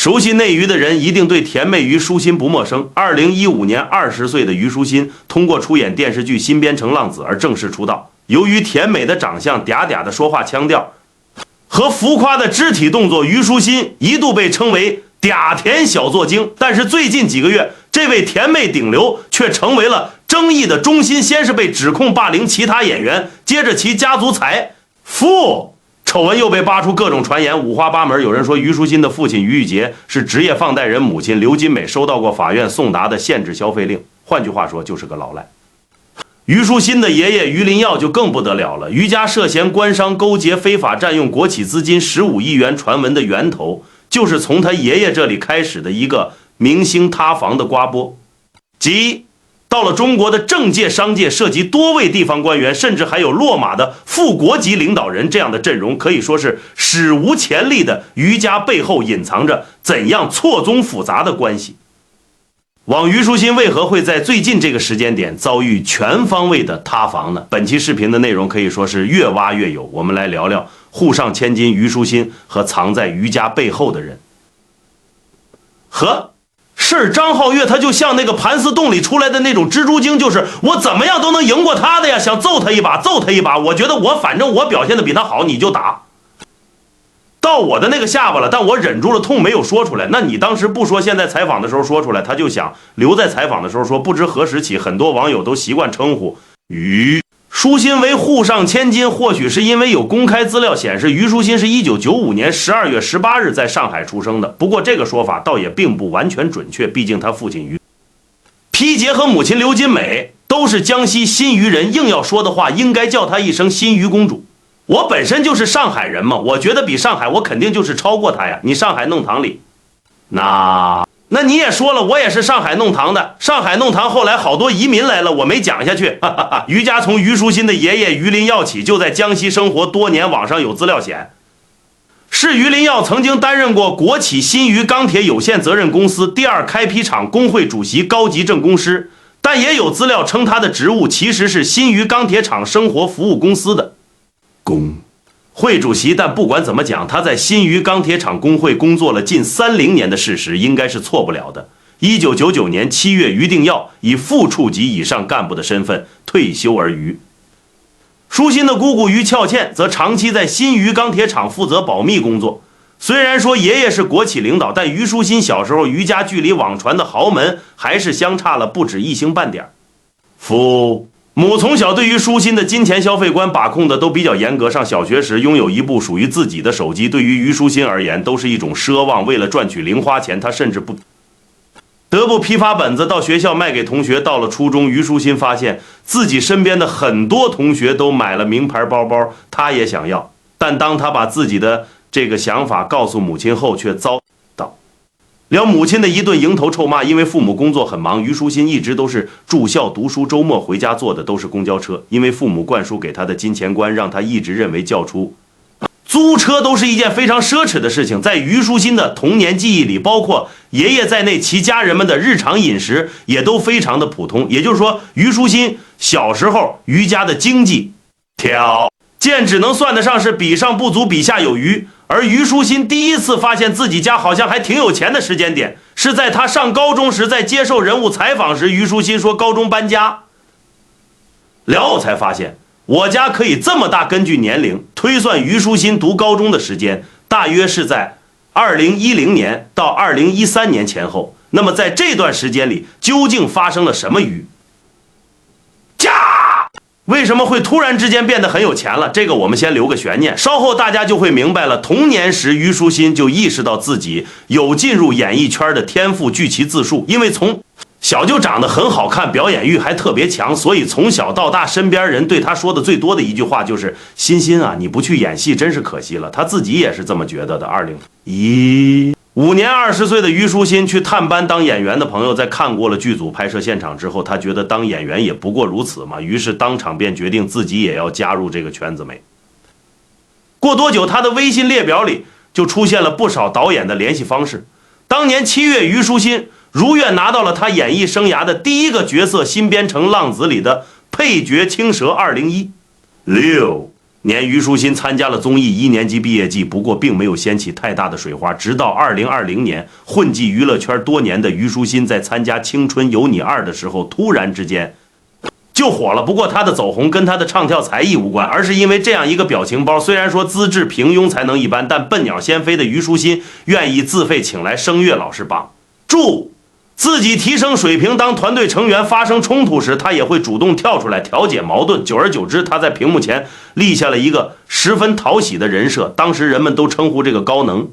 熟悉内娱的人一定对甜妹于舒心不陌生。2015年20岁的于舒心通过出演电视剧《新编程浪子》而正式出道。由于甜美的长相、嗲嗲的说话腔调和浮夸的肢体动作，于舒心一度被称为嗲甜小作精。但是最近几个月，这位甜妹顶流却成为了争议的中心。先是被指控霸凌其他演员，接着其家族财富丑闻又被扒出，各种传言五花八门。有人说于舒心的父亲于玉洁是职业放贷人，母亲刘金美收到过法院送达的限制消费令，换句话说就是个老赖。于舒心的爷爷于林耀就更不得了了，于家涉嫌官商勾结、非法占用国企资金15亿元传闻的源头，就是从他爷爷这里开始的一个明星塌房的瓜拨，即到了中国的政界商界，涉及多位地方官员，甚至还有落马的副国级领导人，这样的阵容可以说是史无前例的。于家背后隐藏着怎样错综复杂的关系？网于舒心为何会在最近这个时间点遭遇全方位的塌房呢？本期视频的内容可以说是越挖越有，我们来聊聊沪上千金于舒心和藏在于家背后的人。是张浩月，他就像那个盘丝洞里出来的那种蜘蛛精，就是我怎么样都能赢过他的呀，想揍他一把，揍他一把。我觉得反正我表现的比他好，你就打到我的那个下巴了，但我忍住了痛没有说出来。那你当时不说，现在采访的时候说出来，他就想留在采访的时候说。不知何时起，很多网友都习惯称呼于舒心为沪上千金，或许是因为有公开资料显示于舒心是1995年12月18日在上海出生的。不过这个说法倒也并不完全准确，毕竟他父亲于丕杰和母亲刘金美都是江西新余人，硬要说的话应该叫她一声新余公主。我本身就是上海人嘛，我觉得比上海我肯定就是超过她呀。你上海弄堂里，那你也说了，我也是上海弄堂的。上海弄堂后来好多移民来了，我没讲下去。于家从于舒心的爷爷于林耀起就在江西生活多年，网上有资料显示于林耀曾经担任过国企新余钢铁有限责任公司第2开批厂工会主席、高级正工师，但也有资料称他的职务其实是新余钢铁厂生活服务公司的工会主席。但不管怎么讲，他在新余钢铁厂工会工作了近30年的事实应该是错不了的。1999年7月，于定耀以副处级以上干部的身份退休而愈。舒心的姑姑于俏倩则长期在新余钢铁厂负责保密工作。虽然说爷爷是国企领导，但于舒心小时候于家距离网传的豪门还是相差了不止1星半点。父母从小对于舒心的金钱消费观把控的都比较严格，上小学时拥有一部属于自己的手机，对于于舒心而言都是一种奢望。为了赚取零花钱，他甚至不得不批发本子到学校卖给同学。到了初中，于舒心发现自己身边的很多同学都买了名牌包包，他也想要。但当他把自己的这个想法告诉母亲后，却遭到了母亲的一顿迎头臭骂。因为父母工作很忙，于舒心一直都是住校读书，周末回家坐的都是公交车。因为父母灌输给他的金钱观，让他一直认为叫出租车都是一件非常奢侈的事情。在于舒心的童年记忆里，包括爷爷在内，其家人们的日常饮食也都非常的普通。也就是说，于舒心小时候于家的经济条件只能算得上是比上不足，比下有余。而于舒心第一次发现自己家好像还挺有钱的时间点，是在他上高中时，在接受人物采访时，于舒心说高中搬家了后才发现我家可以这么大。根据年龄推算，于舒心读高中的时间大约是在2010年到2013年前后。那么在这段时间里究竟发生了什么？为什么会突然之间变得很有钱了？这个我们先留个悬念，稍后大家就会明白了。童年时于舒心就意识到自己有进入演艺圈的天赋，据其自述，因为从小就长得很好看，表演欲还特别强，所以从小到大身边人对他说的最多的一句话就是欣欣啊，你不去演戏真是可惜了。他自己也是这么觉得的。5年20岁的于舒心去探班当演员的朋友，在看过了剧组拍摄现场之后，他觉得当演员也不过如此嘛，于是当场便决定自己也要加入这个圈子。没过多久，他的微信列表里就出现了不少导演的联系方式。当年7月，于舒心如愿拿到了他演艺生涯的第一个角色，新编程浪子里的配角青蛇2016年，虞书欣参加了综艺1年级毕业季，不过并没有掀起太大的水花。直到2020年，混迹娱乐圈多年的虞书欣在参加《青春有你2》的时候，突然之间就火了。不过她的走红跟她的唱跳才艺无关，而是因为这样一个表情包。虽然说资质平庸，才能一般，但笨鸟先飞的虞书欣愿意自费请来声乐老师帮助自己提升水平。当团队成员发生冲突时，他也会主动跳出来调解矛盾。久而久之，他在屏幕前立下了一个十分讨喜的人设，当时人们都称呼这个高能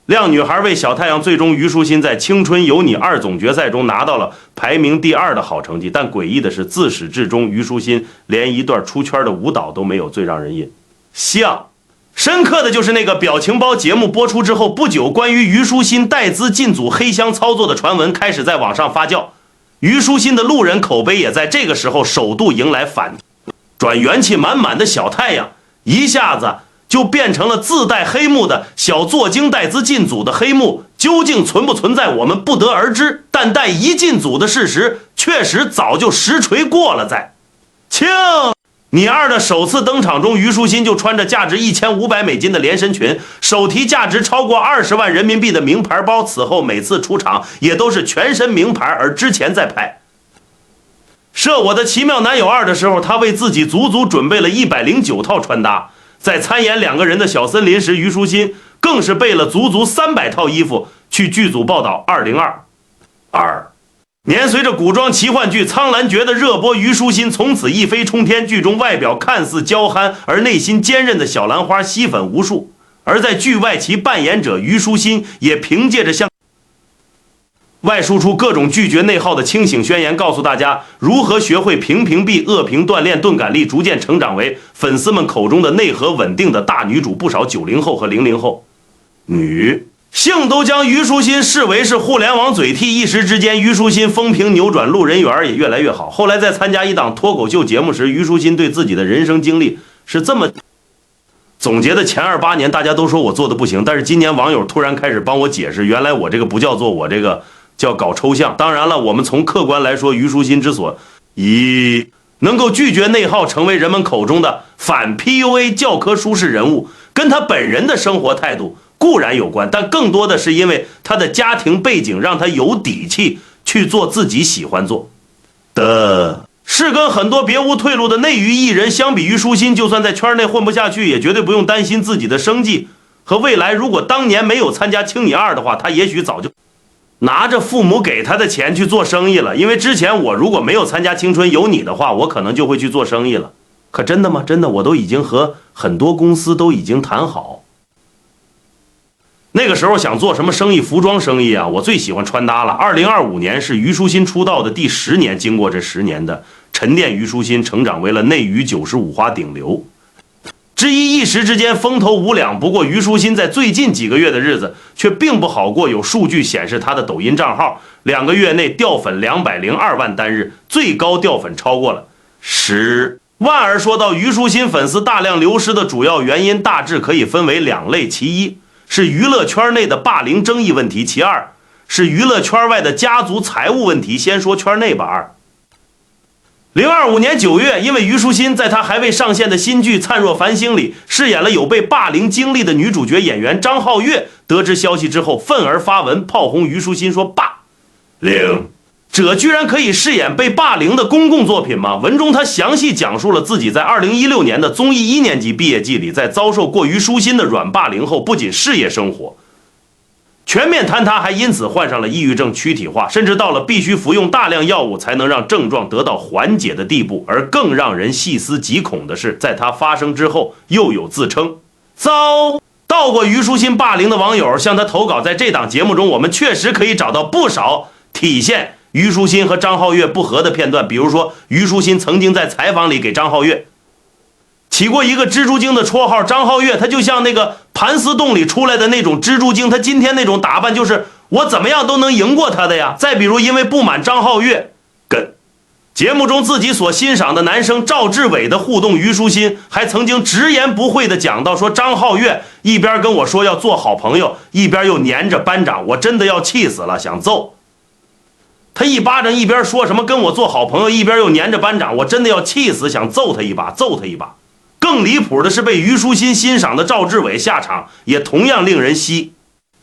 靓女孩为小太阳。最终虞书欣在《青春有你2》总决赛中拿到了排名第2的好成绩，但诡异的是，自始至终虞书欣连一段出圈的舞蹈都没有。最让人印象深刻的就是那个表情包节目播出之后不久，关于虞书欣带资进组黑箱操作的传闻开始在网上发酵，虞书欣的路人口碑也在这个时候首度迎来反转，元气满满的小太阳一下子就变成了自带黑幕的小作精带资进组的黑幕，究竟存不存在我们不得而知，但带一进组的事实确实早就实锤过了。在庆你2的首次登场中，虞书欣就穿着价值1500美金的连身裙，手提价值超过20万人民币的名牌包，此后每次出场也都是全身名牌。而之前在拍摄我的奇妙男友2的时候，他为自己足足准备了109套穿搭。在参演2个人的小森林时，虞书欣更是备了足足300套衣服去剧组报道。2022年，随着古装奇幻剧《苍兰诀》的热播，虞书欣从此一飞冲天。剧中外表看似娇憨而内心坚韧的小兰花吸粉无数，而在剧外其扮演者虞书欣也凭借着向外输出各种拒绝内耗的清醒宣言，告诉大家如何学会平屏蔽、恶评锻炼钝感力，逐渐成长为粉丝们口中的内核稳定的大女主。不少90后和00后女性都将虞书欣视为是互联网嘴替，一时之间虞书欣风评扭转，路人缘也越来越好。后来在参加一档脱口秀节目时，虞书欣对自己的人生经历是这么总结的：前28年大家都说我做的不行，但是今年网友突然开始帮我解释，原来我这个不叫做我这个叫搞抽象。当然了，我们从客观来说，虞书欣之所以能够拒绝内耗，成为人们口中的反 PUA 教科书式人物，跟他本人的生活态度固然有关，但更多的是因为他的家庭背景让他有底气去做自己喜欢做的是。跟很多别无退路的内娱艺人相比，虞书欣就算在圈内混不下去，也绝对不用担心自己的生计和未来。如果当年没有参加《青你2》的话，他也许早就拿着父母给他的钱去做生意了。因为之前我如果没有参加《青春有你》的话，我可能就会去做生意了。可真的吗？真的，我都已经和很多公司都已经谈好。那个时候想做什么生意？服装生意啊，我最喜欢穿搭了。2025年是虞书欣出道的第10年，经过这10年的沉淀，虞书欣成长为了内娱95花顶流之一，一时之间风头无两。不过虞书欣在最近几个月的日子却并不好过，有数据显示她的抖音账号2个月内掉粉202万单日，最高掉粉超过了10万。而说到虞书欣粉丝大量流失的主要原因，大致可以分为2类，其一是娱乐圈内的霸凌争议问题，其二是娱乐圈外的家族财务问题。先说圈内吧。2025年9月，因为虞书欣在她还未上线的新剧《灿若繁星》里饰演了有被霸凌经历的女主角演员张皓月，得知消息之后愤而发文炮轰虞书欣，说霸凌者居然可以饰演被霸凌的公共作品吗？文中他详细讲述了自己在2016年的综艺1年级毕业季里，在遭受过虞书欣的软霸凌后，不仅事业生活全面坍塌，还因此患上了抑郁症躯体化，甚至到了必须服用大量药物才能让症状得到缓解的地步。而更让人细思极恐的是，在他发生之后，又有自称遭到过虞书欣霸凌的网友向他投稿。在这档节目中，我们确实可以找到不少体现虞书欣和张皓月不和的片段，比如说虞书欣曾经在采访里给张皓月起过一个蜘蛛精的绰号，张皓月她就像那个盘丝洞里出来的那种蜘蛛精，她今天那种打扮就是我怎么样都能赢过她的呀。再比如因为不满张皓月跟节目中自己所欣赏的男生赵志伟的互动，虞书欣还曾经直言不讳地讲到说，张皓月一边跟我说要做好朋友，一边又黏着班长，我真的要气死了，想揍他一巴掌，一边说什么跟我做好朋友，一边又黏着班长，我真的要气死，想揍他一把，揍他一把。更离谱的是，被虞书欣欣赏的赵志伟下场也同样令人唏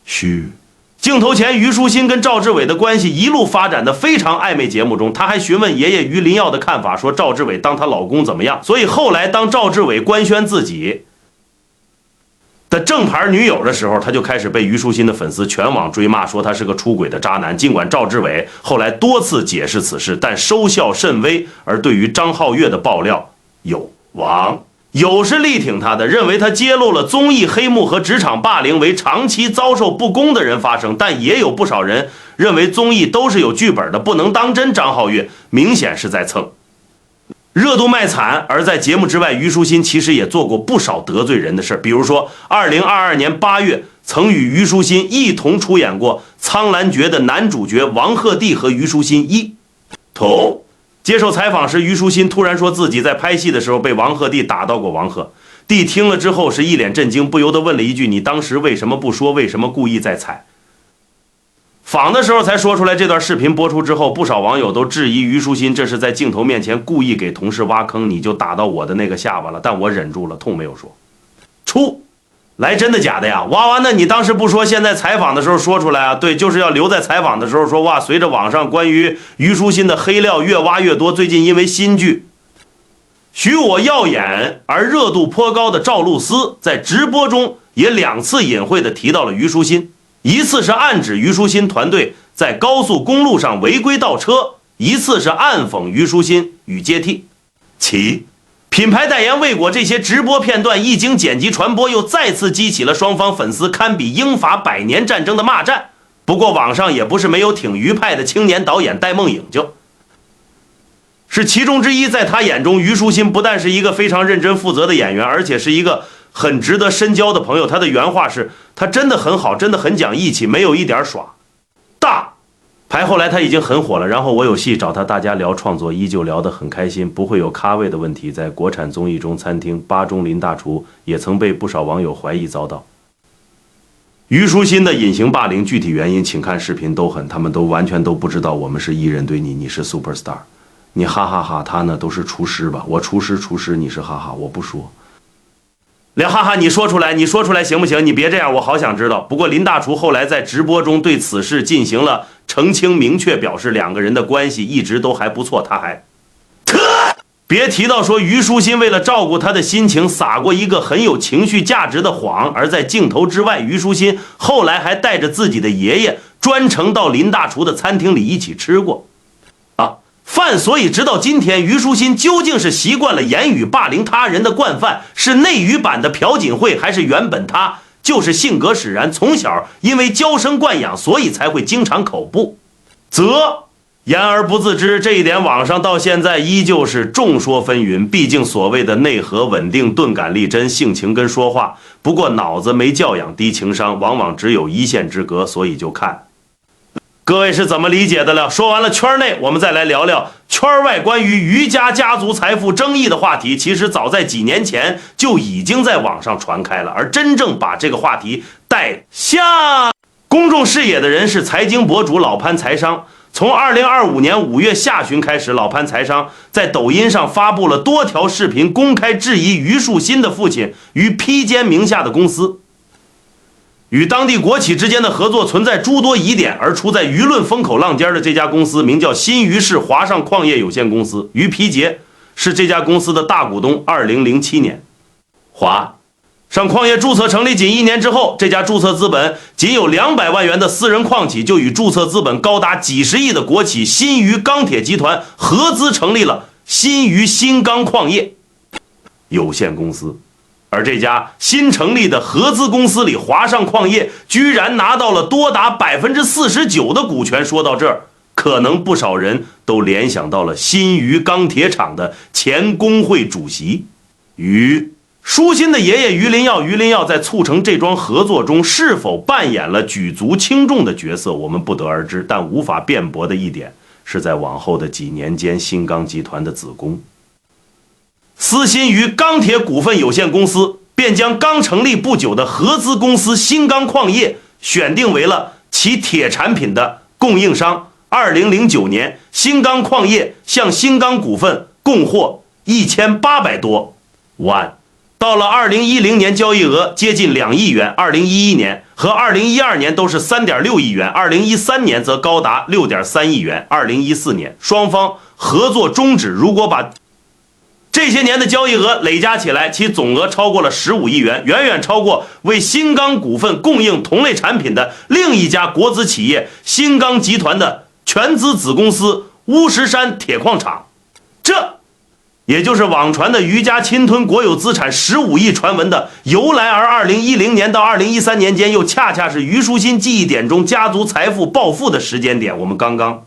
嘘。镜头前，虞书欣跟赵志伟的关系一路发展的非常暧昧。节目中，他还询问爷爷于林耀的看法，说赵志伟当她老公怎么样。所以后来当赵志伟官宣自己的正牌女友的时候，他就开始被虞书欣的粉丝全网追骂，说他是个出轨的渣男。尽管赵志伟后来多次解释此事，但收效甚微。而对于张浩月的爆料，有是力挺他的，认为他揭露了综艺黑幕和职场霸凌为长期遭受不公的人发生，但也有不少人认为综艺都是有剧本的，不能当真。张浩月明显是在蹭热度卖惨。而在节目之外，虞书欣其实也做过不少得罪人的事，比如说2022年8月曾与虞书欣一同出演过《苍兰诀》的男主角王鹤棣和虞书欣一同接受采访时，虞书欣突然说自己在拍戏的时候被王鹤棣打到过。王鹤棣听了之后是一脸震惊，不由得问了一句：你当时为什么不说？为什么故意在采访的时候才说出来？这段视频播出之后，不少网友都质疑虞书欣这是在镜头面前故意给同事挖坑，你就打到我的那个下巴了。但我忍住了，痛没有说出来。真的假的呀？哇哇，那你当时不说，现在采访的时候说出来啊？对，就是要留在采访的时候说。哇，随着网上关于虞书欣的黑料越挖越多，最近因为新剧许我耀眼而热度颇高的赵露思在直播中也2次隐晦地提到了虞书欣，一次是暗指虞书欣团队在高速公路上违规倒车，一次是暗讽虞书欣与接替。其品牌代言未果这些直播片段一经剪辑传播，又再次激起了双方粉丝堪比英法100年战争的骂战。不过网上也不是没有挺虞派的青年导演戴梦颖就是其中之一。在他眼中，虞书欣不但是一个非常认真负责的演员，而且是一个很值得深交的朋友。他的原话是，他真的很好，真的很讲义气，没有一点耍大牌。后来他已经很火了，然后我有戏找他，大家聊创作，依旧聊得很开心，不会有咖位的问题。在国产综艺中，餐厅八中林大厨也曾被不少网友怀疑遭到虞书欣的隐形霸凌，具体原因请看视频。都很，他们都完全都不知道我们是艺人，对你是 superstar， 你哈哈哈，他呢都是厨师吧？我厨师，你是哈哈，我不说。连哈哈，你说出来行不行？你别这样，我好想知道。不过林大厨后来在直播中对此事进行了澄清，明确表示两个人的关系一直都还不错。他还别提到说虞书欣为了照顾他的心情撒过一个很有情绪价值的谎。而在镜头之外，虞书欣后来还带着自己的爷爷专程到林大厨的餐厅里一起吃过饭。所以直到今天，虞书欣究竟是习惯了言语霸凌他人的惯犯，是内娱版的朴槿惠，还是原本他就是性格使然，从小因为娇生惯养，所以才会经常口不择言而不自知？这一点网上到现在依旧是众说纷纭。毕竟所谓的内核稳定、钝感力真、性情跟说话，不过脑子没教养、低情商，往往只有一线之隔。所以就看各位是怎么理解的了。说完了圈内，我们再来聊聊圈外关于虞家家族财富争议的话题。其实早在几年前就已经在网上传开了，而真正把这个话题带向公众视野的人是财经博主老潘财商。从2025年5月下旬开始，老潘财商在抖音上发布了多条视频，公开质疑虞书欣的父亲与披肩名下的公司与当地国企之间的合作存在诸多疑点。而处在舆论风口浪尖的这家公司名叫新余市华上矿业有限公司，于皮杰是这家公司的大股东。2007年华上矿业注册成立仅1年之后，这家注册资本仅有200万元的私人矿企就与注册资本高达几十亿的国企新余钢铁集团合资成立了新余新钢矿业有限公司。而这家新成立的合资公司里，华上矿业居然拿到了多达49%的股权。说到这儿，可能不少人都联想到了新余钢铁厂的前工会主席虞书欣的爷爷于林耀。于林耀在促成这桩合作中是否扮演了举足轻重的角色，我们不得而知。但无法辩驳的一点是，在往后的几年间，新钢集团的子公司新余钢铁股份有限公司便将刚成立不久的合资公司新钢矿业选定为了其铁产品的供应商。2009年，新钢矿业向新钢股份供货1800多万到了2010年交易额接近2亿元，2011年和2012年都是3.6亿元，2013年则高达6.3亿元，2014年双方合作终止，如果把这些年的交易额累加起来，其总额超过了15亿元，远远超过为新钢股份供应同类产品的另一家国资企业新钢集团的全资子公司乌石山铁矿厂。这也就是网传的余家侵吞国有资产15亿传闻的由来，而2010年到2013年间又恰恰是虞书欣记忆点中家族财富暴富的时间点。我们刚刚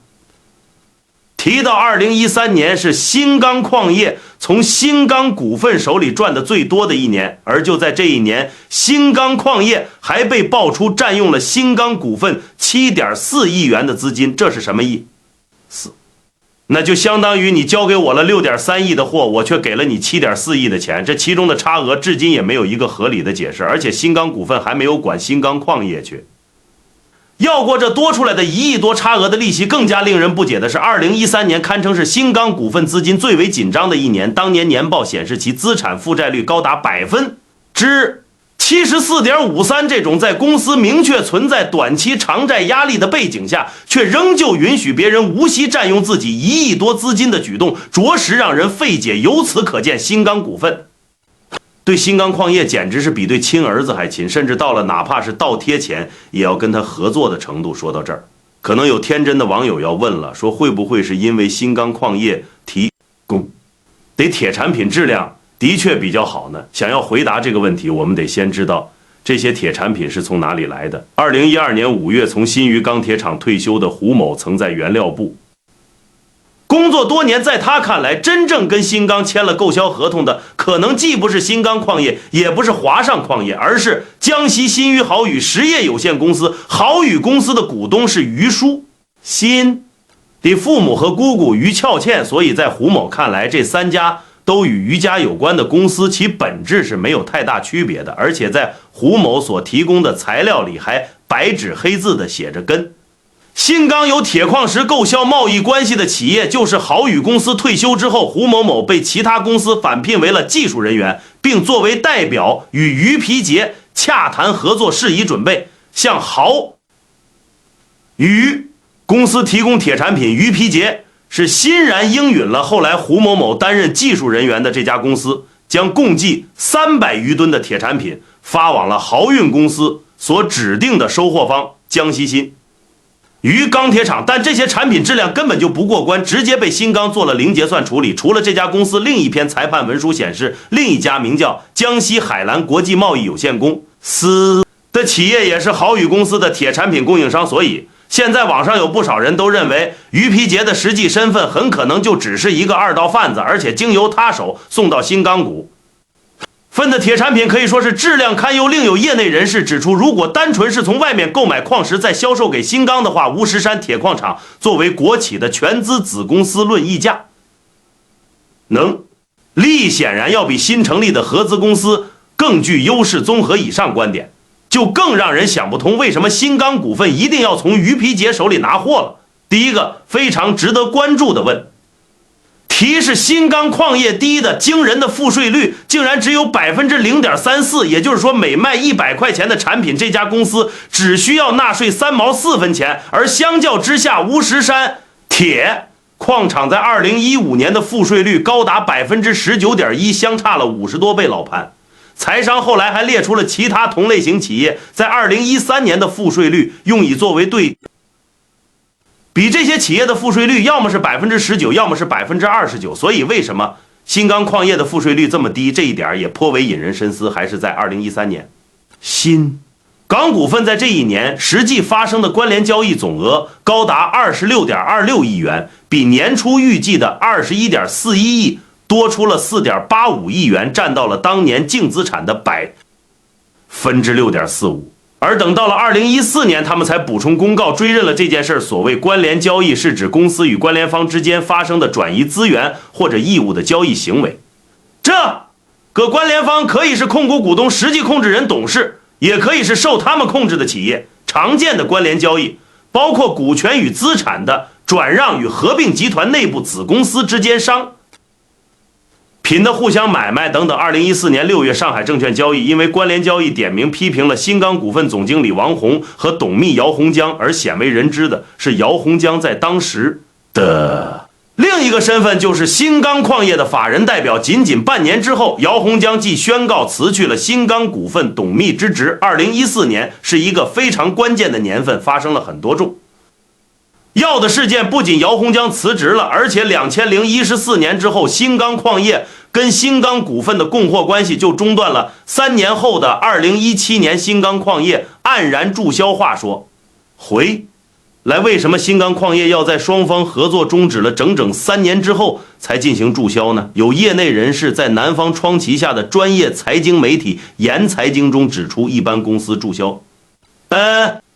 提到2013年是新钢矿业从新钢股份手里赚的最多的一年，而就在这一年，新钢矿业还被爆出占用了新钢股份7.4亿元的资金，这是什么意思？那就相当于你交给我了6.3亿的货，我却给了你7.4亿的钱，这其中的差额至今也没有一个合理的解释，而且新钢股份还没有管新钢矿业去。要过这多出来的1亿多差额的利息，更加令人不解的是2013年堪称是新钢股份资金最为紧张的一年，当年年报显示其资产负债率高达74.53%，这种在公司明确存在短期偿债压力的背景下，却仍旧允许别人无息占用自己1亿多资金的举动，着实让人费解。由此可见，新钢股份对新钢矿业简直是比对亲儿子还亲，甚至到了哪怕是倒贴钱也要跟他合作的程度。说到这儿，可能有天真的网友要问了，说会不会是因为新钢矿业提供的铁产品质量的确比较好呢？想要回答这个问题，我们得先知道这些铁产品是从哪里来的。2012年5月从新余钢铁厂退休的胡某曾在原料部工作多年，在他看来，真正跟新钢签了购销合同的，可能既不是新钢矿业，也不是华上矿业，而是江西新余好宇实业有限公司。好宇公司的股东是虞书欣的父母和姑姑虞俏倩，所以在胡某看来，这3家都与余家有关的公司，其本质是没有太大区别的，而且在胡某所提供的材料里还白纸黑字的写着跟新钢有铁矿石购销贸易关系的企业就是好宇公司。退休之后，胡某某被其他公司返聘为了技术人员，并作为代表与余皮杰洽谈合作事宜，准备向好宇公司提供铁产品。余皮杰是欣然应允了后来胡某某担任技术人员的这家公司，将共计300余吨的铁产品发往了豪运公司所指定的收货方江西新余钢铁厂，但这些产品质量根本就不过关，直接被新钢做了零结算处理。除了这家公司，另一篇裁判文书显示，另一家名叫江西海蓝国际贸易有限公司的企业也是好宇公司的铁产品供应商。所以现在网上有不少人都认为，余皮杰的实际身份很可能就只是一个2道贩子，而且经由他手送到新钢股份的铁产品可以说是质量堪忧。另有业内人士指出，如果单纯是从外面购买矿石再销售给新钢的话，乌石山铁矿厂作为国企的全资子公司，论溢价利益显然要比新成立的合资公司更具优势。综合以上观点，就更让人想不通为什么新钢股份一定要从余皮杰手里拿货了。第一个非常值得关注的问题是，新钢矿业低的惊人的赋税率竟然只有 0.34%， 也就是说每卖100块钱的产品，这家公司只需要纳税3毛4分钱。而相较之下，乌石山铁矿场在2015年的赋税率高达 19.1%， 相差了50多倍。老潘财商后来还列出了其他同类型企业在2013年的赋税率，用以作为对比这些企业的赋税率要么是 19%， 要么是 29%。 所以为什么新钢矿业的赋税率这么低，这一点也颇为引人深思。还是在2013年，新钢股份在这一年实际发生的关联交易总额高达 26.26 亿元，比年初预计的 21.41 亿多出了 4.85 亿元，占到了当年净资产的 6.45%。而等到了2014年，他们才补充公告追认了这件事。所谓关联交易是指公司与关联方之间发生的转移资源或者义务的交易行为。这个关联方可以是控股股东、实际控制人、董事，也可以是受他们控制的企业。常见的关联交易包括股权与资产的转让与合并集团内部子公司之间商品的互相买卖等等。2014年6月，上海证券交易因为关联交易点名批评了新钢股份总经理王红和董秘姚洪江，而鲜为人知的是姚洪江在当时的另一个身份就是新钢矿业的法人代表。仅仅半年之后，姚洪江即宣告辞去了新钢股份董秘之职。2014年是一个非常关键的年份，发生了很多重要的事件。不仅姚洪江辞职了，而且2014年之后，新钢矿业跟新钢股份的供货关系就中断了。3年后的2017年，新钢矿业黯然注销。话说回来，为什么新钢矿业要在双方合作终止了整整3年之后才进行注销呢？有业内人士在南方窗旗下的专业财经媒体研财经中指出，一般公司注销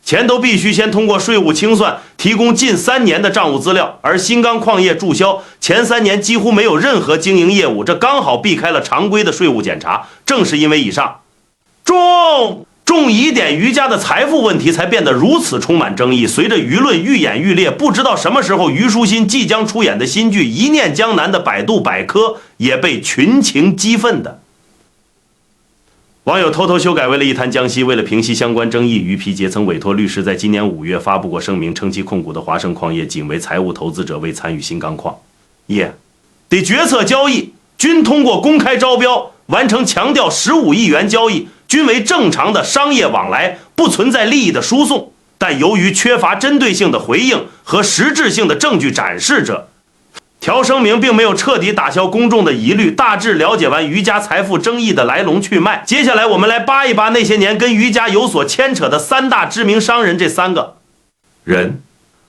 前都必须先通过税务清算，提供近3年的账务资料，而新钢矿业注销前3年几乎没有任何经营业务，这刚好避开了常规的税务检查。正是因为以上重疑点，于家的财富问题才变得如此充满争议。随着舆论愈演愈烈，不知道什么时候虞书欣即将出演的新剧《一念江南》的百度百科也被群情激愤的网友偷偷修改为了一谈江西。为了平息相关争议，于皮杰曾委托律师在今年5月发布过声明，称其控股的华盛矿业仅为财务投资者，未参与新钢矿业的决策交易，均通过公开招标完成，强调15亿元交易均为正常的商业往来，不存在利益的输送。但由于缺乏针对性的回应和实质性的证据展示者，条声明并没有彻底打消公众的疑虑。大致了解完于家财富争议的来龙去脉，接下来我们来扒一扒那些年跟于家有所牵扯的3大知名商人。这3个人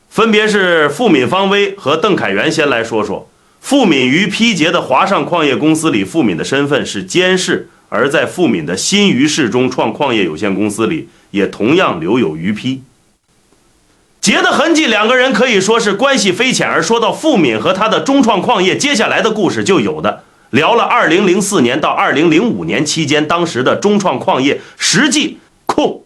分别是傅敏、方威和邓凯元。先来说说傅敏。于皮杰的华上矿业公司里，傅敏的身份是监事，而在傅敏的新于氏中创矿业有限公司里，也同样留有于皮杰的痕迹。2个人可以说是关系匪浅。而说到傅敏和他的中创矿业，接下来的故事就有的聊了。2004年到2005年期间，当时的中创矿业实际控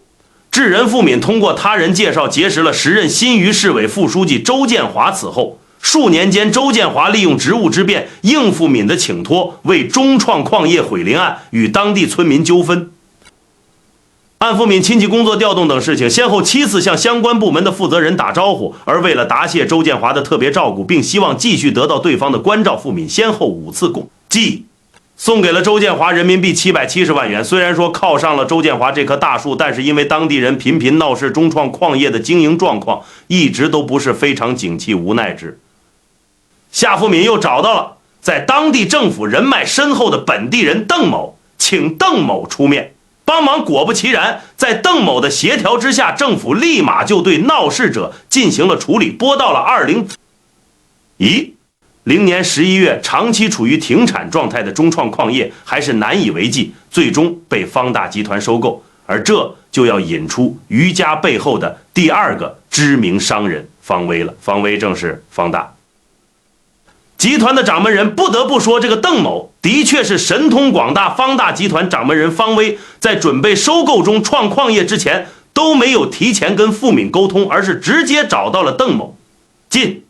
制人傅敏通过他人介绍结识了时任新余市委副书记周建华。此后数年间，周建华利用职务之便应付敏的请托，为中创矿业毁林案与当地村民纠纷、按傅敏亲戚工作调动等事情，先后7次向相关部门的负责人打招呼。而为了答谢周建华的特别照顾，并希望继续得到对方的关照，傅敏先后5次共计送给了周建华人民币770万元。虽然说靠上了周建华这棵大树，但是因为当地人频频闹事，中创矿业的经营状况一直都不是非常景气。无奈之夏，傅敏又找到了在当地政府人脉深厚的本地人邓某，请邓某出面帮忙。果不其然，在邓某的协调之下，政府立马就对闹事者进行了处理。播到了2010年11月，长期处于停产状态的中创矿业还是难以为继，最终被方大集团收购。而这就要引出于家背后的第2个知名商人方威了。方威正是方大集团的掌门人。不得不说，这个邓某的确是神通广大。方大集团掌门人方威在准备收购中创矿业之前，都没有提前跟傅敏沟通，而是直接找到了邓某进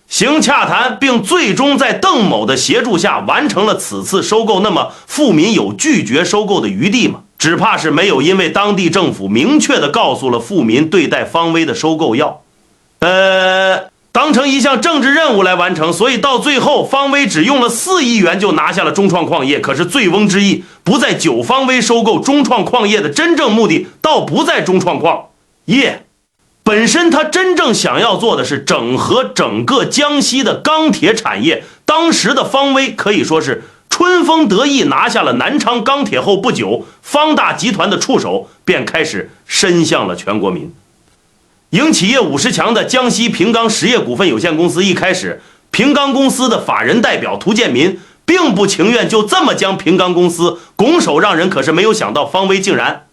行洽谈，并最终在邓某的协助下完成了此次收购。那么傅敏有拒绝收购的余地吗？只怕是没有，因为当地政府明确地告诉了傅敏，对待方威的收购要当成一项政治任务来完成，所以到最后方威只用了4亿元就拿下了中创矿业。可是醉翁之意不在酒，方威收购中创矿业的真正目的倒不在中创矿业本身，他真正想要做的是整合整个江西的钢铁产业。当时的方威可以说是春风得意，拿下了南昌钢铁后不久，方大集团的触手便开始伸向了全国民。营企业50强的江西平钢实业股份有限公司，一开始平钢公司的法人代表涂建民并不情愿就这么将平钢公司拱手让人，可是没有想到方威竟然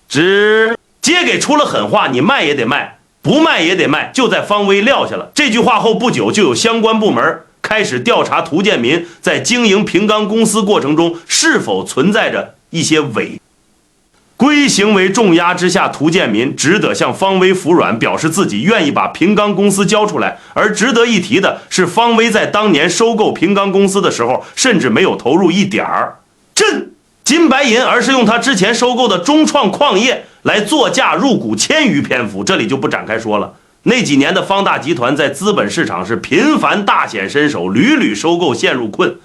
直接给出了狠话，你卖也得卖，不卖也得卖，就在方威撂下了这句话后不久，就有相关部门开始调查涂建民在经营平钢公司过程中是否存在着一些归行为重压之下，涂建民只得向方威服软，表示自己愿意把平钢公司交出来。而值得一提的是，方威在当年收购平钢公司的时候，甚至没有投入一点儿金白银，而是用他之前收购的中创矿业来作价入股1000余篇幅，这里就不展开说了。那几年的方大集团在资本市场是频繁大显身手，屡屡收购陷入困。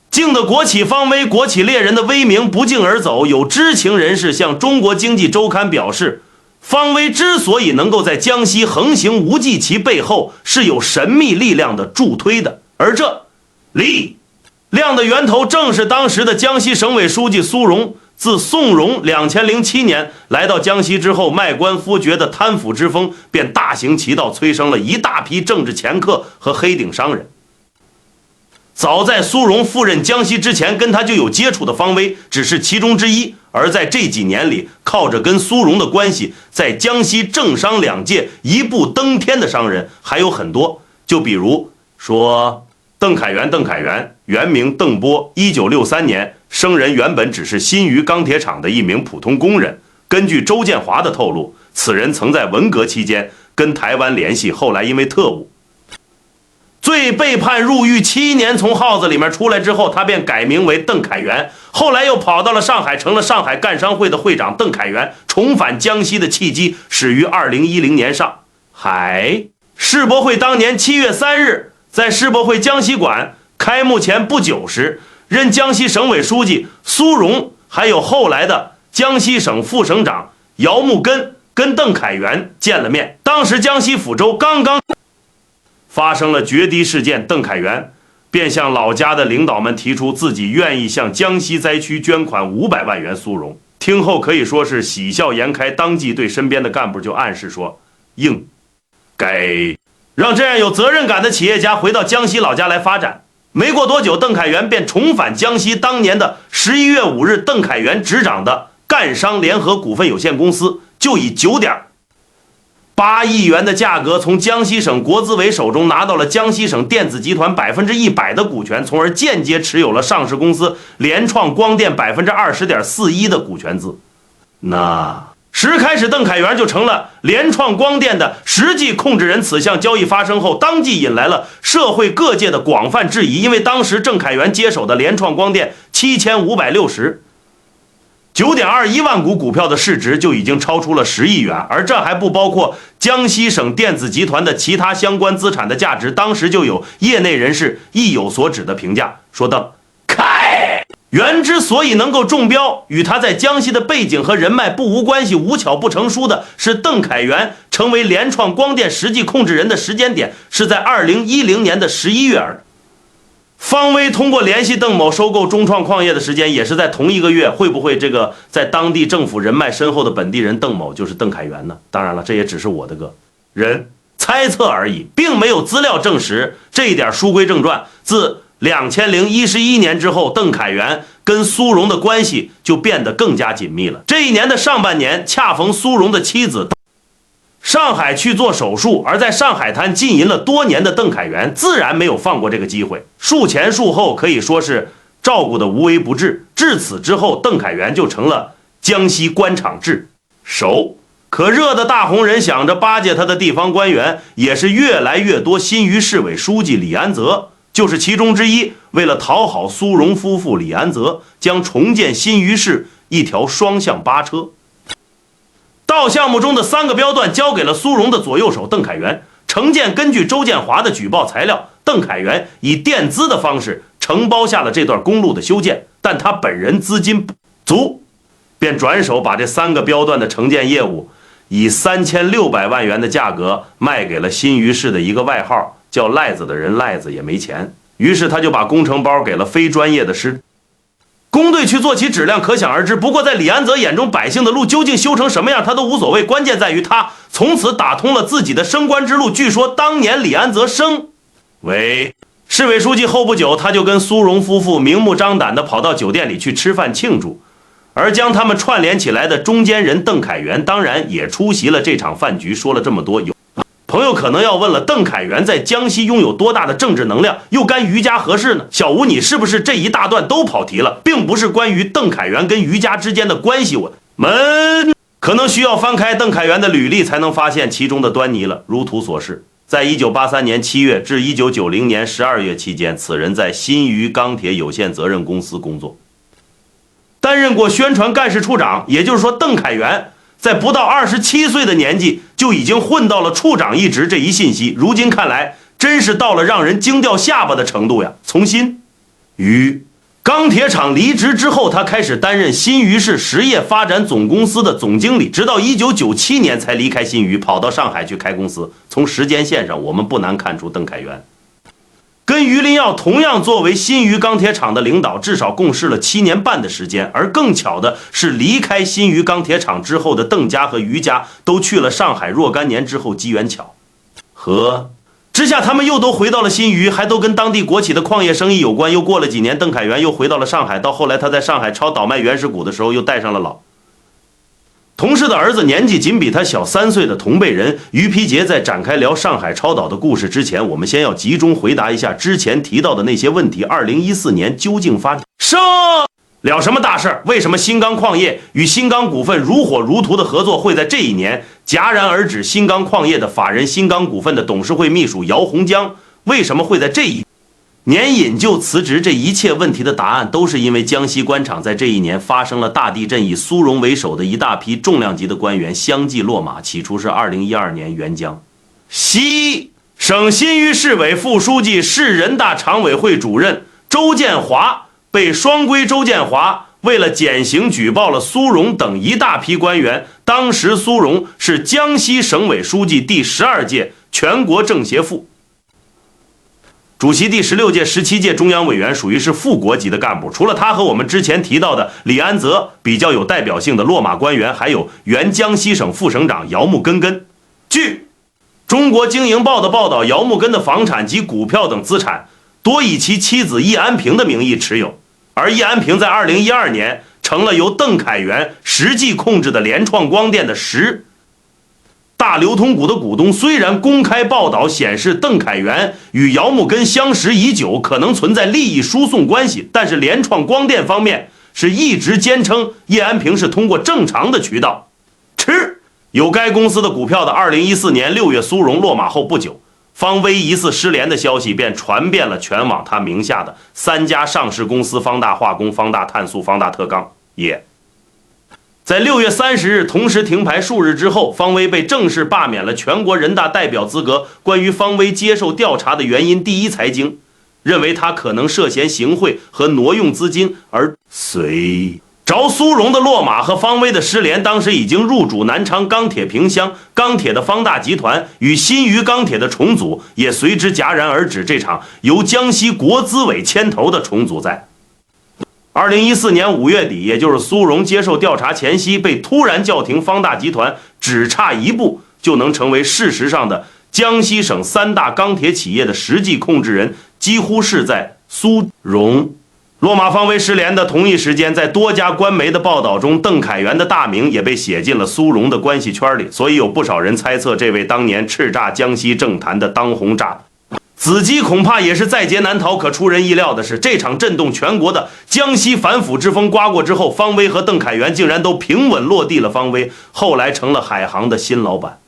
敬的国企方威、国企猎人的威名不胫而走，有知情人士向中国经济周刊表示，方威之所以能够在江西横行无忌，其背后是有神秘力量的助推的，而这力量的源头正是当时的江西省委书记苏荣。自宋荣2007年来到江西之后，卖官夫爵的贪腐之风便大行其道，催生了一大批政治掮客和黑顶商人。早在苏荣赴任江西之前，跟他就有接触的方威只是其中之一，而在这几年里，靠着跟苏荣的关系，在江西政商两界一步登天的商人还有很多。就比如说邓凯元，原名邓波，1963年生人，原本只是新余钢铁厂的一名普通工人。根据周建华的透露，此人曾在文革期间跟台湾联系，后来因为特务罪被判入狱7年，从号子里面出来之后，他便改名为邓凯元，后来又跑到了上海，成了上海赣商会的会长。邓凯元重返江西的契机始于2010年上海世博会当年7月3日，在世博会江西馆开幕前不久时，任江西省委书记苏荣还有后来的江西省副省长姚木根跟邓凯元见了面。当时江西抚州刚刚发生了决堤事件，邓凯元便向老家的领导们提出自己愿意向江西灾区捐款500万元。苏荣听后可以说是喜笑颜开，当即对身边的干部就暗示说，应该让这样有责任感的企业家回到江西老家来发展。没过多久，邓凯元便重返江西。当年的11月5日，邓凯元执掌的赣商联合股份有限公司就以9.8亿元的价格从江西省国资委手中拿到了江西省电子集团100%的股权，从而间接持有了上市公司联创光电20.41%的股权资。那时开始，邓凯元就成了联创光电的实际控制人。此项交易发生后，当即引来了社会各界的广泛质疑，因为当时邓凯元接手的联创光电7569.21万股股票的市值就已经超出了10亿元，而这还不包括江西省电子集团的其他相关资产的价值。当时就有业内人士意有所指的评价，说邓凯元之所以能够中标，与他在江西的背景和人脉不无关系。无巧不成书的是，邓凯元成为联创光电实际控制人的时间点是在2010年的11月而方威通过联系邓某收购中创矿业的时间也是在同一个月。会不会这个在当地政府人脉深厚的本地人邓某就是邓凯元呢？当然了，这也只是我的个人猜测而已，并没有资料证实。这一点书归正传，自2011年之后，邓凯元跟苏荣的关系就变得更加紧密了。这一年的上半年，恰逢苏荣的妻子上海去做手术，而在上海滩经营了多年的邓凯元自然没有放过这个机会，术前术后可以说是照顾的无微不至。至此之后，邓凯元就成了江西官场制首。可热的大红人想着巴结他的地方官员也是越来越多，新余市委书记李安泽就是其中之一。为了讨好苏荣夫妇，李安泽将重建新余市一条双向8车道项目中的3个标段交给了苏荣的左右手邓凯元。承建根据周建华的举报材料，邓凯元以垫资的方式承包下了这段公路的修建，但他本人资金不足，便转手把这3个标段的承建业务以3600万元的价格卖给了新余市的一个外号叫赖子的人。赖子也没钱，于是他就把工程包给了非专业的工队去做，其质量可想而知。不过在李安泽眼中，百姓的路究竟修成什么样他都无所谓，关键在于他从此打通了自己的升官之路。据说当年李安泽升为市委书记后不久，他就跟苏荣夫妇明目张胆地跑到酒店里去吃饭庆祝，而将他们串联起来的中间人邓凯元当然也出席了这场饭局。说了这么多，朋友可能要问了，邓凯元在江西拥有多大的政治能量，又干瑜伽何事呢？小吴，你是不是这一大段都跑题了，并不是关于邓凯元跟瑜伽之间的关系？我们可能需要翻开邓凯元的履历才能发现其中的端倪了。如图所示，在1983年7月至1990年12月期间，此人在新余钢铁有限责任公司工作，担任过宣传干事处长。也就是说，邓凯元在不到27岁的年纪就已经混到了处长一职，这一信息如今看来真是到了让人惊掉下巴的程度呀。从新余钢铁厂离职之后，他开始担任新余市实业发展总公司的总经理，直到1997年才离开新余，跑到上海去开公司。从时间线上我们不难看出，邓凯元跟于林耀同样作为新余钢铁厂的领导，至少共事了7年半的时间。而更巧的是，离开新余钢铁厂之后的邓家和于家都去了上海若干年之后，机缘巧合之下，他们又都回到了新余，还都跟当地国企的矿业生意有关。又过了几年，邓凯元又回到了上海，到后来他在上海抄倒卖原始股的时候，又带上了老同事的儿子，年纪仅比他小3岁的同辈人于皮杰。在展开聊上海超导的故事之前，我们先要集中回答一下之前提到的那些问题。2014年究竟发生了什么大事？为什么新钢矿业与新钢股份如火如荼的合作会在这一年戛然而止？新钢矿业的法人新钢股份的董事会秘书姚洪江为什么会在这一年引咎辞职？这一切问题的答案都是因为江西官场在这一年发生了大地震，以苏荣为首的一大批重量级的官员相继落马。起初是2012年，原江西省新余市委副书记、市人大常委会主任周建华被双规。周建华为了减刑举报了苏荣等一大批官员。当时苏荣是江西省委书记，第12届全国政协副主席，第16届、17届中央委员，属于是副国级的干部。除了他和我们之前提到的李安泽比较有代表性的落马官员，还有原江西省副省长姚木根。据中国经营报的报道，姚木根的房产及股票等资产多以其妻子易安平的名义持有，而易安平在2012年成了由邓凯元实际控制的联创光电的10大流通股的股东。虽然公开报道显示邓凯元与姚木根相识已久，可能存在利益输送关系，但是联创光电方面是一直坚称叶安平是通过正常的渠道持有该公司的股票的。2014年6月，苏荣落马后不久，方威疑似失联的消息便传遍了全网，他名下的3家上市公司方大化工、方大碳素、方大特钢也在6月30日同时停牌数日之后，方威被正式罢免了全国人大代表资格。关于方威接受调查的原因，第一财经认为他可能涉嫌行贿和挪用资金，而随着苏荣的落马和方威的失联，当时已经入主南昌钢铁萍乡钢铁的方大集团与新余钢铁的重组也随之戛然而止。这场由江西国资委牵头的重组在2014年5月底，也就是苏荣接受调查前夕，被突然叫停。方大集团只差一步就能成为事实上的江西省3大钢铁企业的实际控制人，几乎是在苏荣落马方威失联的同一时间，在多家官媒的报道中，邓凯元的大名也被写进了苏荣的关系圈里。所以有不少人猜测，这位当年叱咤江西政坛的当红炸子鸡恐怕也是在劫难逃。可出人意料的是，这场震动全国的江西反腐之风刮过之后，方威和邓凯元竟然都平稳落地了。方威后来成了海航的新老板，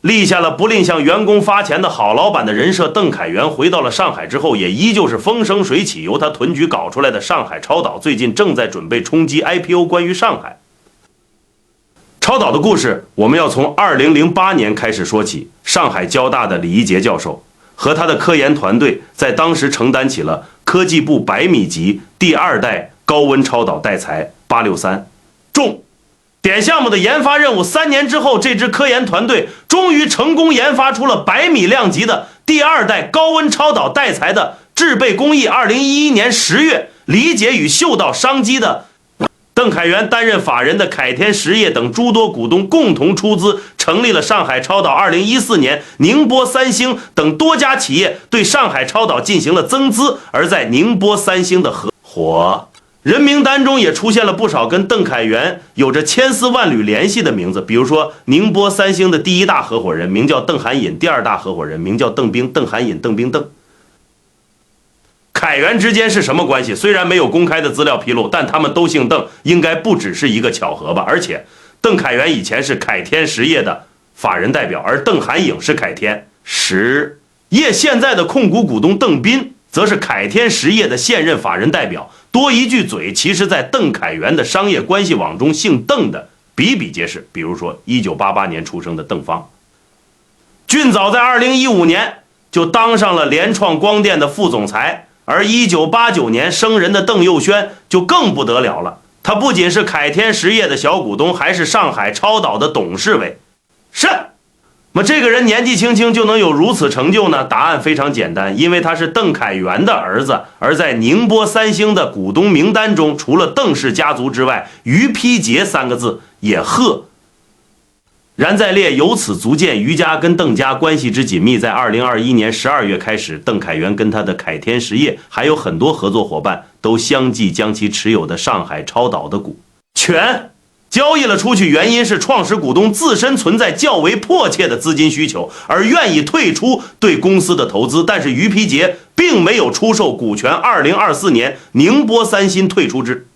立下了不吝向员工发钱的好老板的人设。邓凯元回到了上海之后，也依旧是风生水起。由他屯局搞出来的上海超导，最近正在准备冲击 IPO。关于上海超导的故事，我们要从2008年开始说起。上海交大的李一杰教授和他的科研团队在当时承担起了科技部100米级第2代高温超导带材863重点项目的研发任务。3年之后，这支科研团队终于成功研发出了100米量级的第2代高温超导带材的制备工艺。2011年10月，李杰与嗅到商机的邓凯元担任法人的凯天实业等诸多股东共同出资，成立了上海超导。2014年，宁波三星等多家企业对上海超导进行了增资，而在宁波三星的合伙人名单中也出现了不少跟邓凯元有着千丝万缕联系的名字，比如说宁波三星的第一大合伙人名叫邓涵隐，第二大合伙人名叫邓冰，邓涵隐、邓冰、邓。凯元之间是什么关系？虽然没有公开的资料披露，但他们都姓邓，应该不只是一个巧合吧？而且，邓凯元以前是凯天实业的法人代表，而邓涵隐是凯天实业现在的控股股东邓斌，则是凯天实业的现任法人代表。多一句嘴，其实在邓凯元的商业关系网中，姓邓的比比皆是。比如说1988年出生的邓芳，俊早在2015年就当上了联创光电的副总裁，而1989年生人的邓佑轩就更不得了了。他不仅是凯天实业的小股东，还是上海超导的董事委。那么这个人年纪轻轻就能有如此成就呢？答案非常简单，因为他是邓凯元的儿子，而在宁波三星的股东名单中，除了邓氏家族之外，于丕杰三个字也赫然在列，由此足见于家跟邓家关系之紧密。在2021年12月开始，邓凯元跟他的凯天实业还有很多合作伙伴都相继将其持有的上海超导的股权交易了出去，原因是创始股东自身存在较为迫切的资金需求，而愿意退出对公司的投资。但是于丕杰并没有出售股权，2024年宁波三星退出之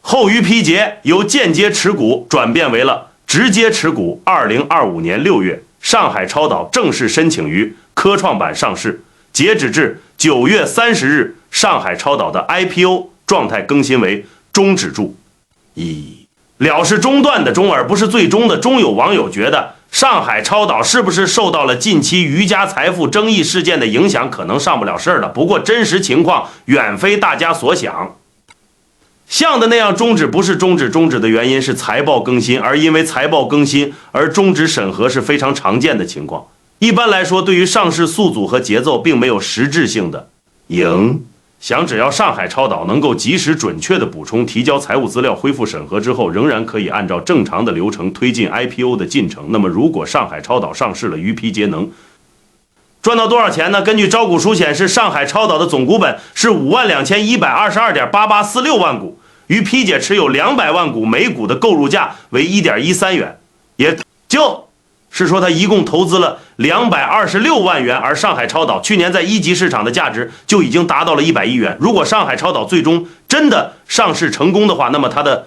后，于丕杰由间接持股转变为了直接持股。2025年6月，上海超导正式申请于科创板上市，截止至9月30日，上海超导的 IPO 状态更新为终止注。了是中断的中，而不是最终的终。有网友觉得上海超导是不是受到了近期于家财富争议事件的影响，可能上不了市了。不过真实情况远非大家所想，像的那样终止不是终止的原因是财报更新，而因为财报更新而终止审核是非常常见的情况。一般来说，对于上市速度和节奏并没有实质性的影想，只要上海超导能够及时准确的补充提交财务资料，恢复审核之后，仍然可以按照正常的流程推进 IPO 的进程。那么如果上海超导上市了，于丕杰能赚到多少钱呢？根据招股书显示，上海超导的总股本是52122.8846万股，于丕杰持有200万股，每股的购入价为1.13元，也就是说他一共投资了226万元，而上海超导去年在一级市场的价值就已经达到了100亿元。如果上海超导最终真的上市成功的话，那么它的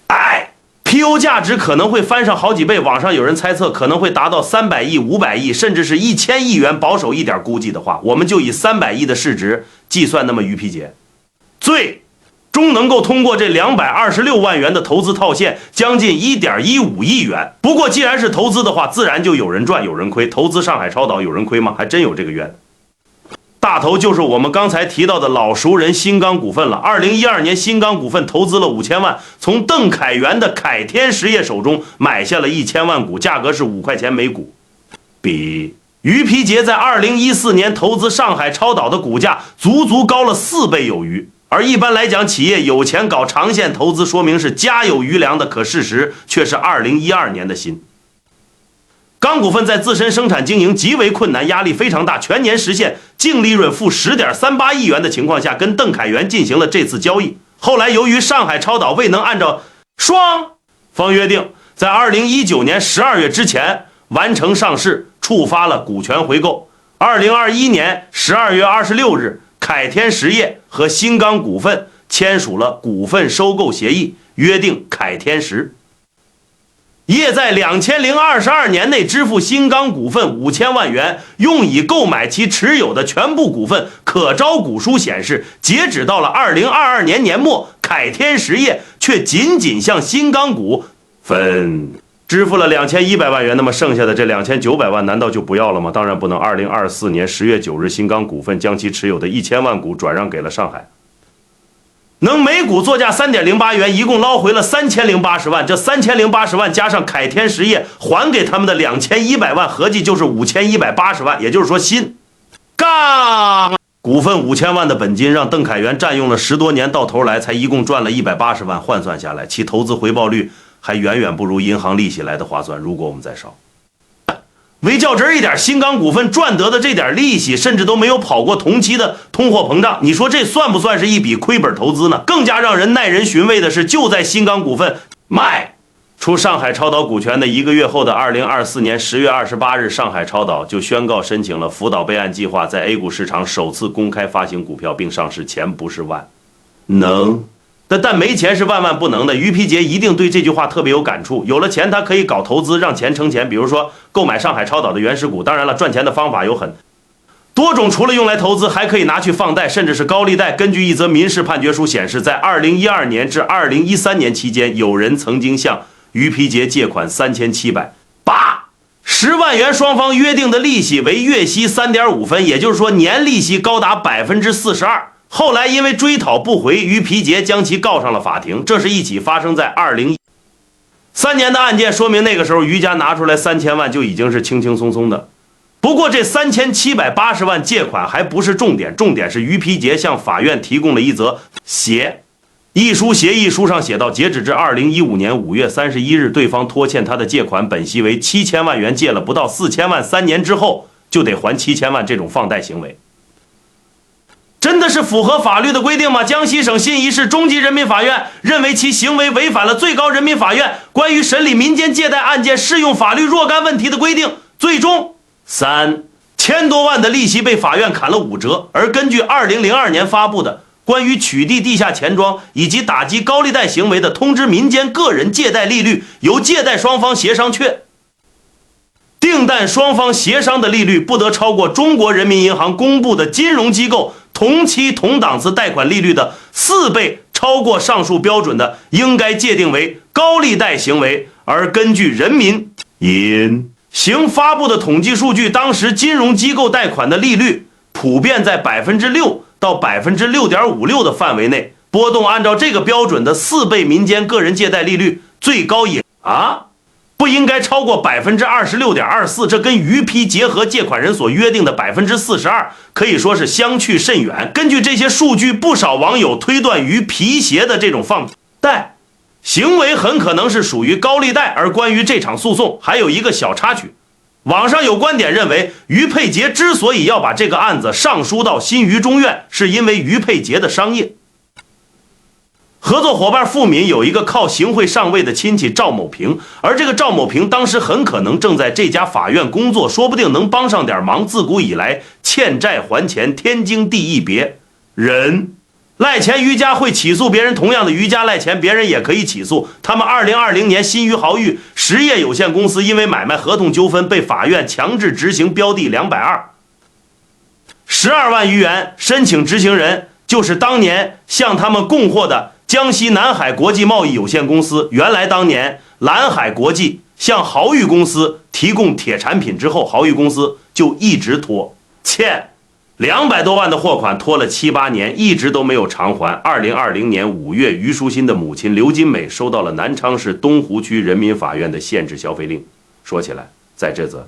IPO 价值可能会翻上好几倍，网上有人猜测可能会达到300亿、500亿，甚至是1000亿元。保守一点估计的话，我们就以300亿的市值计算，那么于丕杰最终能够通过这226万元的投资套现将近1.15亿元。不过既然是投资的话，自然就有人赚有人亏。投资上海超导有人亏吗？还真有这个冤。大头就是我们刚才提到的老熟人新钢股份了。2012年，新钢股份投资了5000万，从邓凯元的凯天实业手中买下了1000万股，价格是5块钱每股，比于丕杰在2014年投资上海超导的股价足足高了4倍有余。而一般来讲，企业有钱搞长线投资，说明是家有余粮的，可事实却是2012年的新钢股份在自身生产经营极为困难，压力非常大，全年实现净利润负10.38亿元的情况下，跟邓凯元进行了这次交易。后来由于上海超导未能按照双方约定，在2019年12月之前完成上市，触发了股权回购。2021年12月26日，凯天实业和新钢股份签署了股份收购协议，约定凯天实业在2022年内支付新钢股份5000万元，用以购买其持有的全部股份。可招股书显示，截止到了2022年年末，凯天实业却仅向新钢股份支付了2100万元，那么剩下的这2900万难道就不要了吗？当然不能。2024年10月9日，新钢股份将其持有的1000万股转让给了上海，能每股作价3.08元，一共捞回了3080万。这3080万加上凯天实业还给他们的2100万，合计就是5180万。也就是说，新钢股份5000万的本金让邓凯元占用了10多年，到头来才一共赚了180万，换算下来，其投资回报率还远远不如银行利息来的划算。如果我们再烧为较真一点，新钢股份赚得的这点利息，甚至都没有跑过同期的通货膨胀。你说这算不算是一笔亏本投资呢？更加让人耐人寻味的是，就在新钢股份卖出上海超导股权的1个月后的2024年10月28日，上海超导就宣告申请了辅导备案计划，在 A 股市场首次公开发行股票并上市。钱不是万能。但没钱是万万不能的。于皮杰一定对这句话特别有感触。有了钱，他可以搞投资，让钱生钱，比如说购买上海超导的原始股。当然了，赚钱的方法有很多种，除了用来投资，还可以拿去放贷，甚至是高利贷。根据一则民事判决书显示，在2012年至2013年期间，有人曾经向于皮杰借款3780万元，双方约定的利息为月息3.5分，也就是说年利息高达42%。后来因为追讨不回，于皮杰将其告上了法庭。这是一起发生在2013年的案件，说明那个时候于家拿出来3000万就已经是轻轻松松的。不过这3780万借款还不是重点，重点是于皮杰向法院提供了一则协议书，协议书上写道，截止至2015年5月31日，对方拖欠他的借款本息为7000万元，借了不到4000万，3年之后就得还7000万。这种放贷行为真的是符合法律的规定吗？江西省信宜市中级人民法院认为其行为违反了最高人民法院关于审理民间借贷案件适用法律若干问题的规定，最终3000多万的利息被法院砍了5折。而根据2002年发布的关于取缔地下钱庄以及打击高利贷行为的通知，民间个人借贷利率由借贷双方协商确定，但双方协商的利率不得超过中国人民银行公布的金融机构同期同档次贷款利率的4倍，超过上述标准的应该界定为高利贷行为。而根据人民银行发布的统计数据，当时金融机构贷款的利率普遍在6%到6.56%的范围内波动，按照这个标准的4倍民间个人借贷利率，最高也不应该超过26.24%，这跟于皮杰和借款人所约定的42%可以说是相去甚远。根据这些数据，不少网友推断于皮鞋的这种放贷行为很可能是属于高利贷。而关于这场诉讼还有一个小插曲，网上有观点认为，于佩杰之所以要把这个案子上书到新余中院，是因为于佩杰的商业合作伙伴付敏有一个靠行贿上位的亲戚赵某平，而这个赵某平当时很可能正在这家法院工作，说不定能帮上点忙。自古以来，欠债还钱，天经地义，别人赖钱于家会起诉别人，同样的于家赖钱别人也可以起诉。他们2020年新余豪裕实业有限公司因为买卖合同纠纷被法院强制执行标的212万余元，申请执行人就是当年向他们供货的江西南海国际贸易有限公司。原来当年蓝海国际向豪裕公司提供铁产品之后，豪裕公司就一直拖欠200多万的货款，拖了7、8年，一直都没有偿还。2020年5月，于淑欣的母亲刘金美收到了南昌市东湖区人民法院的限制消费令。说起来，在这则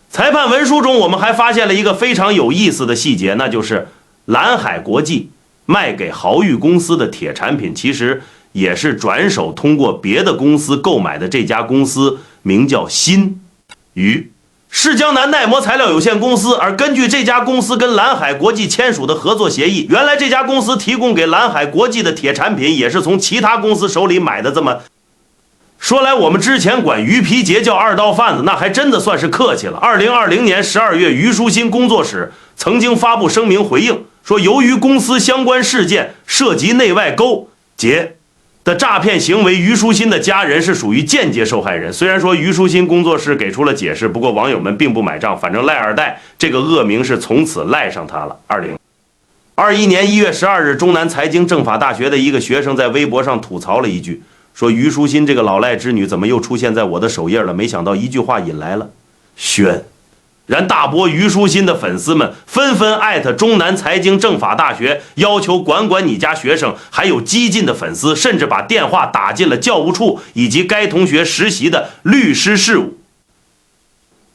裁判文书中，我们还发现了一个非常有意思的细节，那就是蓝海国际卖给豪裕公司的铁产品，其实也是转手通过别的公司购买的。这家公司名叫新余市江南耐磨材料有限公司。而根据这家公司跟蓝海国际签署的合作协议，原来这家公司提供给蓝海国际的铁产品也是从其他公司手里买的。这么说来，我们之前管于皮杰叫二道贩子，那还真的算是客气了。2020年12月，于淑欣工作室曾经发布声明回应说，由于公司相关事件涉及内外勾结的诈骗行为，于淑欣的家人是属于间接受害人。虽然说于淑欣工作室给出了解释，不过网友们并不买账，反正赖二代这个恶名是从此赖上他了。2021年1月12日，中南财经政法大学的一个学生在微博上吐槽了一句，说于淑欣这个老赖之女怎么又出现在我的首页了，没想到一句话引来了轩然，大波于淑欣的粉丝们纷纷艾特中南财经政法大学，要求管你家学生。还有激进的粉丝甚至把电话打进了教务处以及该同学实习的律师事务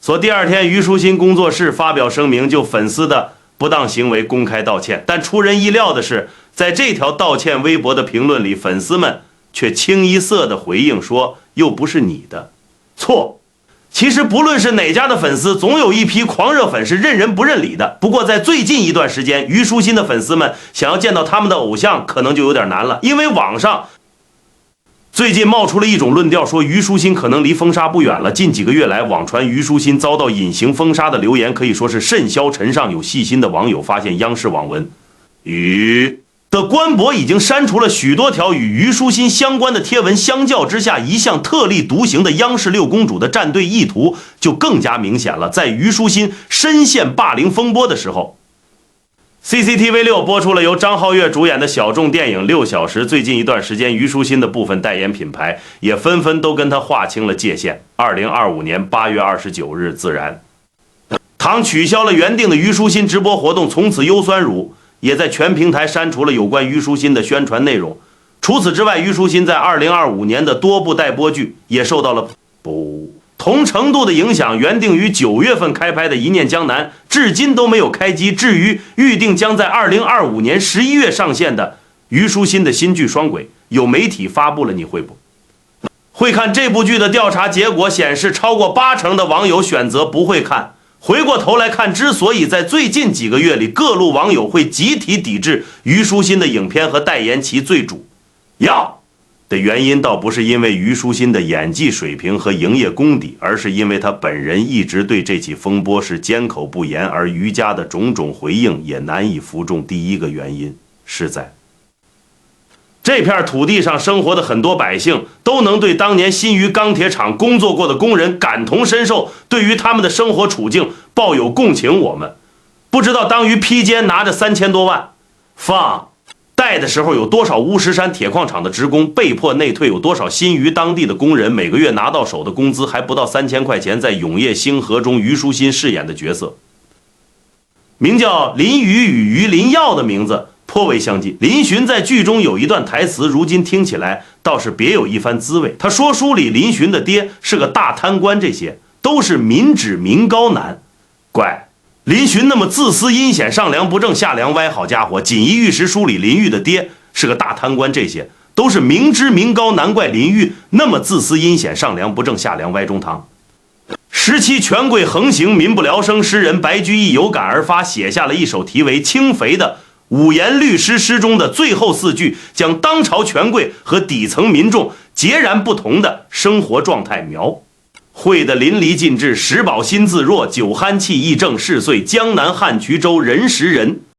所。第二天，于淑欣工作室发表声明，就粉丝的不当行为公开道歉。但出人意料的是，在这条道歉微博的评论里，粉丝们却清一色的回应说，又不是你的错，其实不论是哪家的粉丝，总有一批狂热粉是认人不认理的。不过在最近一段时间，虞书欣的粉丝们想要见到他们的偶像可能就有点难了，因为网上最近冒出了一种论调，说虞书欣可能离封杀不远了。近几个月来，网传虞书欣遭到隐形封杀的流言可以说是甚嚣尘上。有细心的网友发现，央视网文的官博已经删除了许多条与虞书欣相关的贴文，相较之下，一向特立独行的央视六公主的站队意图就更加明显了。在虞书欣深陷霸凌风波的时候， CCTV6 播出了由张浩月主演的小众电影《6小时》。最近一段时间，虞书欣的部分代言品牌也纷纷都跟他划清了界限。2025年8月29日，自然堂取消了原定的虞书欣直播活动，从此优酸乳也在全平台删除了有关虞书欣的宣传内容。除此之外，虞书欣在2025年的多部待播剧也受到了不同程度的影响。原定于9月份开拍的《一念江南》至今都没有开机。至于预定将在2025年11月上线的虞书欣的新剧《双轨》，有媒体发布了，你会看这部剧的调查结果显示，超过80%的网友选择不会看。回过头来看，之所以在最近几个月里各路网友会集体抵制虞书欣的影片和代言其最主要的原因，倒不是因为虞书欣的演技水平和营业功底，而是因为他本人一直对这起风波是缄口不言，而虞家的种种回应也难以服众。第一个原因是在这片土地上生活的很多百姓都能对当年新余钢铁厂工作过的工人感同身受，对于他们的生活处境抱有共情。我们不知道当余披肩拿着3000多万放贷的时候，有多少乌石山铁矿厂的职工被迫内退，有多少新余当地的工人每个月拿到手的工资还不到3000块钱。在永业星河中，虞书欣饰演的角色名叫林瑜，与于林耀的名字颇为相近。林寻在剧中有一段台词，如今听起来倒是别有一番滋味。他说书里林寻的爹是个大贪官，这些都是民脂民膏难怪林寻那么自私阴险，上梁不正下梁歪。好家伙，锦衣玉食书里林玉的爹是个大贪官，这些都是民脂民膏，难怪林玉那么自私阴险，上梁不正下梁歪中堂。时期权贵横行，民不聊生，诗人白居易有感而发，写下了一首题为《轻肥》的五言律诗。诗中的最后4句将当朝权贵和底层民众截然不同的生活状态描绘得淋漓尽致。食饱心自若，酒酣气亦正，是岁江南汉衢州人食人。